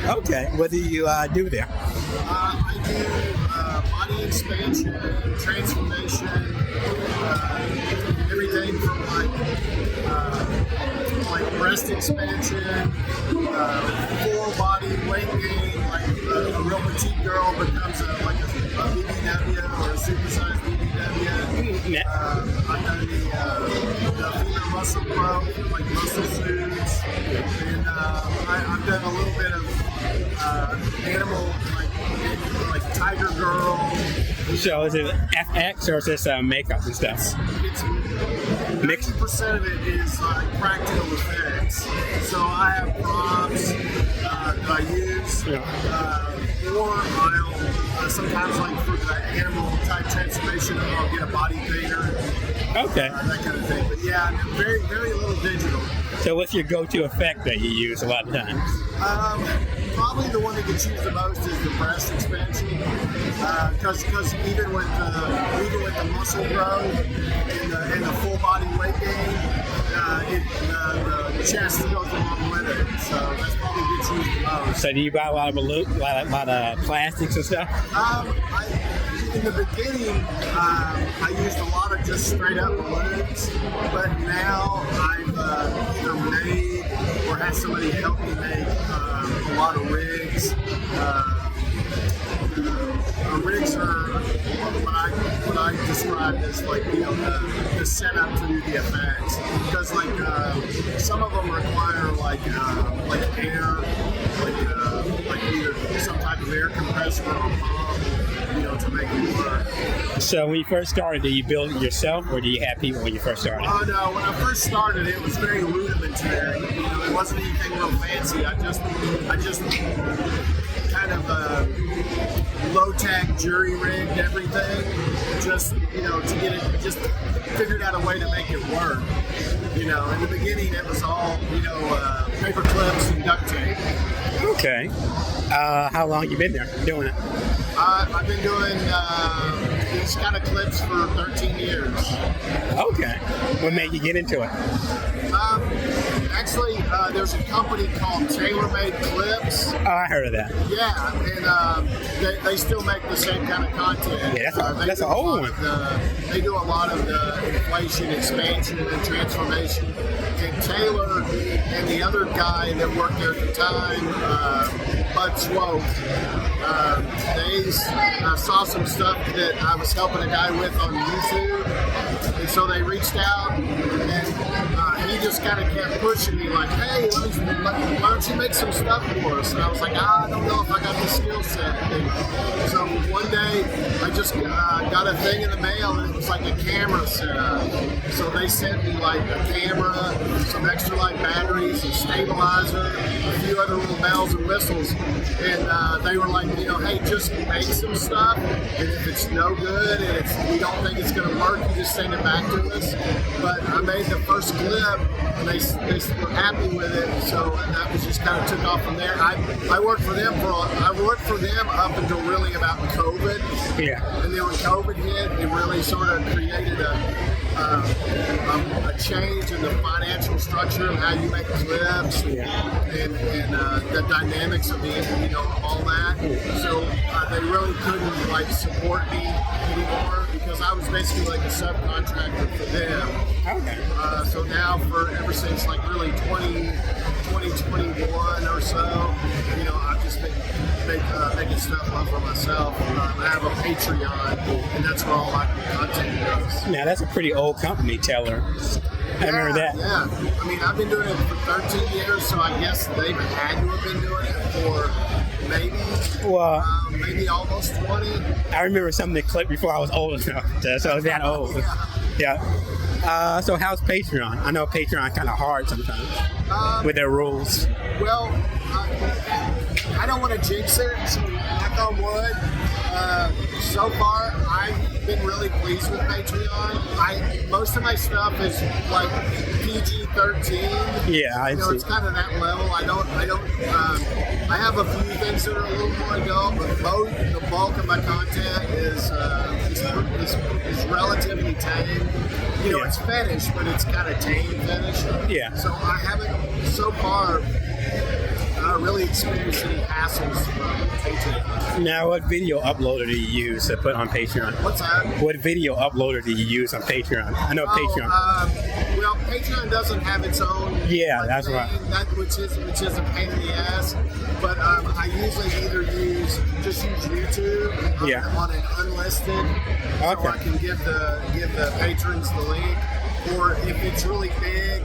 Okay. What do you do there? I do body expansion, transformation, everything from like breast expansion, full body weight gain, like a real petite girl becomes a BBW or a supersized BBW. I've done the female muscle growth, like muscle suits, and I've done a little bit of animal, like tiger girl. So is it FX or is this makeup and stuff? It's 90% of it is practical effects. So I have props that I use, or I'll sometimes like for the animal type transformation, I'll get a body painter. Okay. That kind of thing. But yeah, very, very little digital. So what's your go-to effect that you use a lot of times? Probably the one that gets used the most is the breast expansion, because even with the muscle growth and the full body weight gain, the chest goes along with it. So that's probably gets used the most. So do you buy a lot of plastics and stuff? In the beginning, I used a lot of just straight up balloons, but now I've either made or had somebody help me make a lot of rigs. Rigs are what I describe as like the setup to do the effects, because some of them require like air, like either some type of air compressor or pump, to make it work. So when you first started, did you build it yourself, or do you have people when you first started? Oh no, when I first started, it was very rudimentary. It wasn't anything real fancy. I just kind of low-tech jury rigged everything, just to get it, just figured out a way to make it work. In the beginning, it was all paper clips and duct tape. Okay. How long you been there doing it? I've been doing these kind of clips for 13 years. Okay. What made you get into it? Actually, there's a company called Tailor Made Clips. Oh, I heard of that. Yeah, and they still make the same kind of content. Yeah, that's an old one. They do a lot of the inflation, expansion, and transformation. And Taylor and the other guy that worked there at the time, Bud Swope, they saw some stuff that I was helping a guy with on YouTube, and so they reached out, and he just kind of kept pushing me like, hey, why don't you make some stuff for us? And I was like, I don't know if I got the skill set. And so one day I just got a thing in the mail, and it was like a camera setup. So they sent me like a camera, some extra light batteries, a stabilizer, a few other little bells and whistles, and they were like, hey, just make some stuff, and if it's no good and we don't think it's going to work, you just send it back to us. But I made the first clip, and they were happy with it, so that was just kind of took off from there. I worked for them up until really about COVID. Yeah. And then when COVID hit, it really sort of created a change in the financial structure of how you make clips and the dynamics of all that. So they really couldn't support me anymore, because I was basically like a subcontractor for them. Okay. So now ever since really 2021 or so, I've just been making stuff up for myself. I have a Patreon, and that's where all my content goes. Now that's a pretty old company, Taylor. I remember that. Yeah, I mean, I've been doing it for 13 years, so I guess they've had to have been doing it for maybe almost 20. I remember some of the clip before I was old enough, so I was that old. Yeah. So how's Patreon? I know Patreon kind of hard sometimes with their rules. Well, I don't want to jinx it, so knock on wood. So far, I've been really pleased with Patreon. Most of my stuff is like PG-13. Yeah, it's kind of that level. I have a few things that are a little more adult, but the bulk of my content is relatively tame. It's fetish, but it's kind of tame fetish. Yeah. So I haven't so far really experience any hassles from Patreon. Now, what video uploader do you use to put on Patreon? What's that? What video uploader do you use on Patreon? I know Patreon. Well, Patreon doesn't have its own. Yeah, that's right. Which is a pain in the ass. But I usually either use YouTube on an unlisted, so I can give the patrons the link, or if it's really big,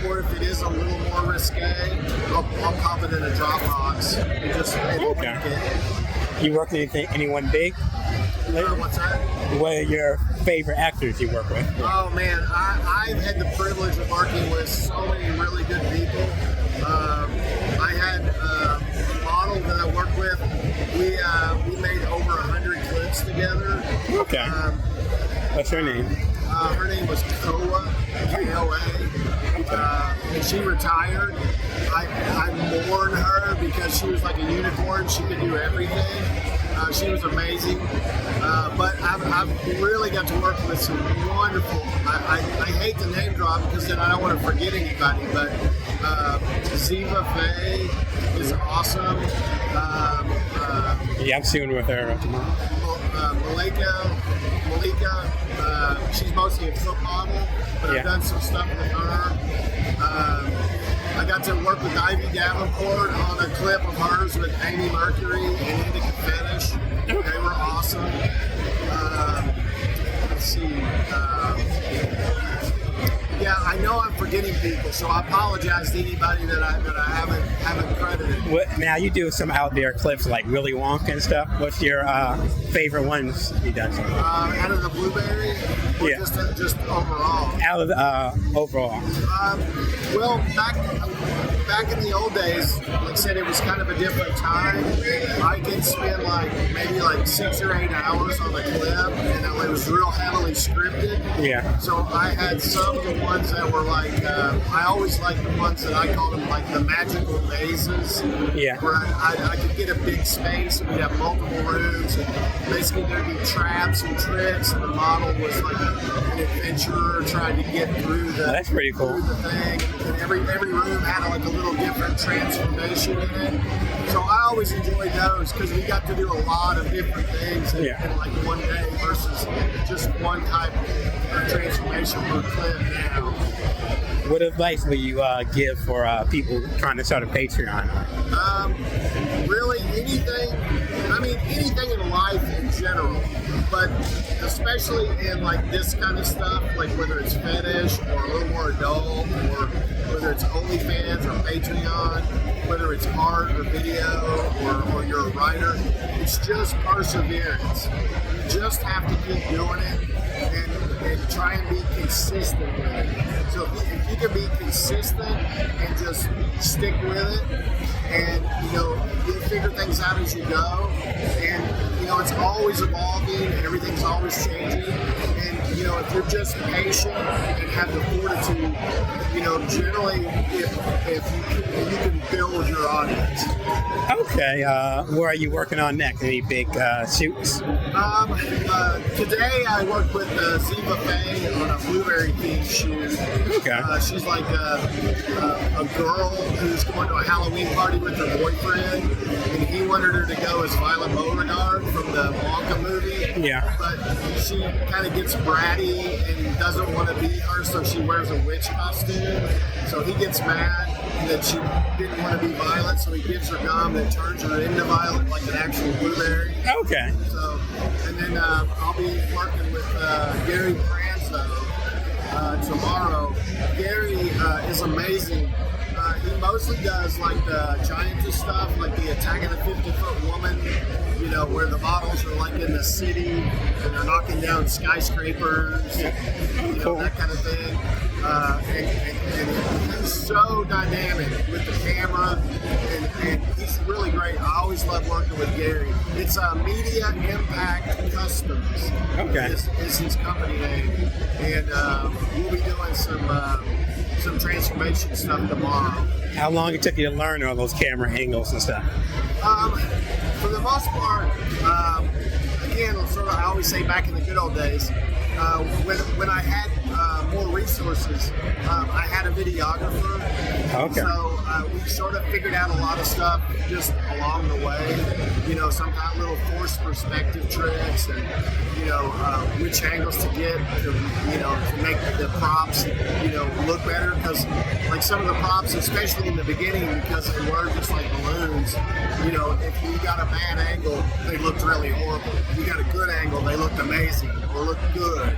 or if it is a little more risque, I'll pop it in a Dropbox and just link it. You work with anyone big? What's that? What are your favorite actors you work with? Oh man, I've had the privilege of working with so many really good people. I had a model that I worked with. We made over 100 clips together. Okay. What's her name? Her name was Koa, K-O-A. And she retired. I mourn her because she was like a unicorn. She could do everything. She was amazing. But I've really got to work with some wonderful, I hate to name drop because then I don't want to forget anybody, but Ziva Faye is awesome. I'm soon with her tomorrow. Malika, she's mostly a foot model, but I've done some stuff with her. I got to work with Ivy Davenport on a clip of hers with Amy Mercury and Indica Fetish. They were awesome. Let's see. Yeah, I know I'm forgetting people, so I apologize to anybody that I haven't credited. Now you do some out there clips like Willy Wonka and stuff. What's your favorite ones you done? Out of the Blueberry, or just overall. Out of the overall. Well, back in the old days, like I said, it was kind of a different time. I could spend maybe 6 or 8 hours on a clip, and it was real heavily scripted. Yeah. So I had some of the ones that were I always liked the ones that I called them the magical mazes. Yeah. Where I could get a big space and we'd have multiple rooms, and basically there'd be traps and tricks, and the model was like an adventurer trying to get through the. That's pretty cool. Through the thing, and every room had a little different transformation in it. So I always enjoyed those because we got to do a lot of different things in one day versus just one type of transformation per clip now. What advice would you give for people trying to start a Patreon? Really, anything. I mean, anything in life in general, but especially in this kind of stuff, whether it's fetish or a little more adult, or whether it's OnlyFans or Patreon, whether it's art or video, or you're a writer, it's just perseverance. You just have to keep doing it and try and be consistent with it. So if you can be consistent and just stick with it, and you'll figure things out as you go, and it's always evolving and everything's always changing, and if you're just patient and have the fortitude, generally if you can build your audience. Okay, where are you working on next? Any big shoots? Today I worked with Ziva Faye on a Blueberry themed shoot. Okay. She's like a girl who's going to a Halloween party with her boyfriend, and he wanted her to go as Violet Beauregard from the Wonka movie. Yeah. But she kind of gets bratty and doesn't want to be her, so she wears a witch costume. So he gets mad that she didn't want to be Violet, so he gives her gum that turns her into Violet, like an actual blueberry. Okay. So, and then I'll be working with Gary Pranzo tomorrow. Gary is amazing. He mostly does the giantess stuff, like the Attack of the 50-Foot Woman, where the models are in the city and they're knocking down skyscrapers, that kind of thing. And he's so dynamic with the camera, and he's really great. I always love working with Gary. It's Media Impact Customs. Okay. Is his company name, and we'll be doing some transformation stuff tomorrow. How long it took you to learn all those camera angles and stuff? For the most part, again, I always say back in the good old days, when I had more resources, I had a videographer. Okay. So we sort of figured out a lot of stuff just along the way. You know, sometimes little forced perspective tricks, and which angles to get to, to make the props, look better. Because like some of the props, especially in the beginning, because they were just like balloons. If you got a bad angle, they looked really horrible. If you got a good angle, they looked amazing or looked good.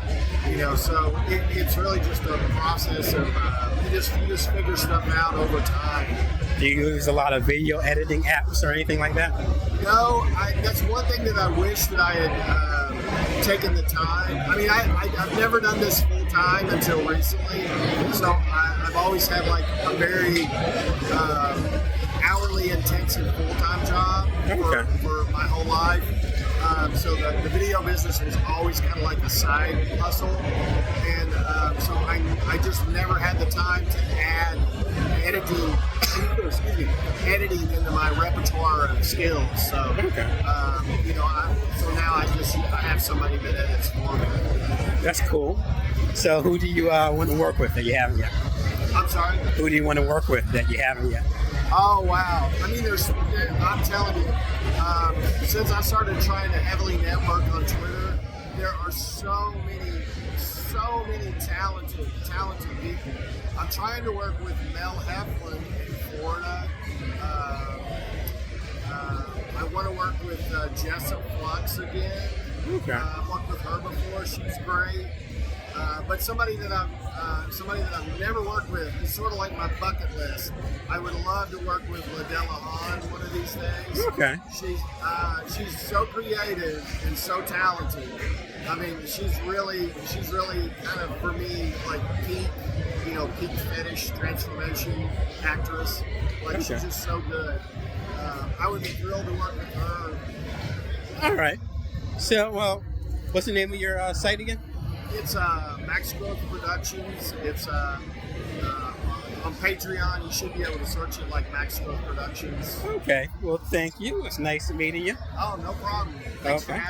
So it's really just a process of you just figure stuff out over time. Do you use a lot of video editing apps or anything like that? No, that's one thing that I wish that I had taken the time. I mean, I've never done this full time until recently, so I've always had like a very hourly intensive full-time job for my whole life. So the video business was always kind of like a side hustle, and so I just never had the time to add editing into my repertoire of skills. So so now I have somebody that edits for me. That's cool. So who do you want to work with that you haven't yet? I'm sorry? Who do you want to work with that you haven't yet? Oh, wow. I mean, I'm telling you, since I started trying to heavily network on Twitter, there are so many talented people. I'm trying to work with Mel Heflin in Florida. I want to work with Jessa Flux again. Okay. I've worked with her before. She's great. But somebody that I've never worked with is sort of like my bucket list. I would love to work with Ladella Hahn one of these days. Okay. She's so creative and so talented. I mean, she's really kind of, for me, like peak Fetish transformation actress. Like she's just so good. I would be thrilled to work with her. All right. So, well, what's the name of your site again? It's Max Growth Productions. It's on Patreon. You should be able to search it like Max Growth Productions. Okay. Well, thank you. It's nice meeting you. Oh, no problem. Thanks for having me.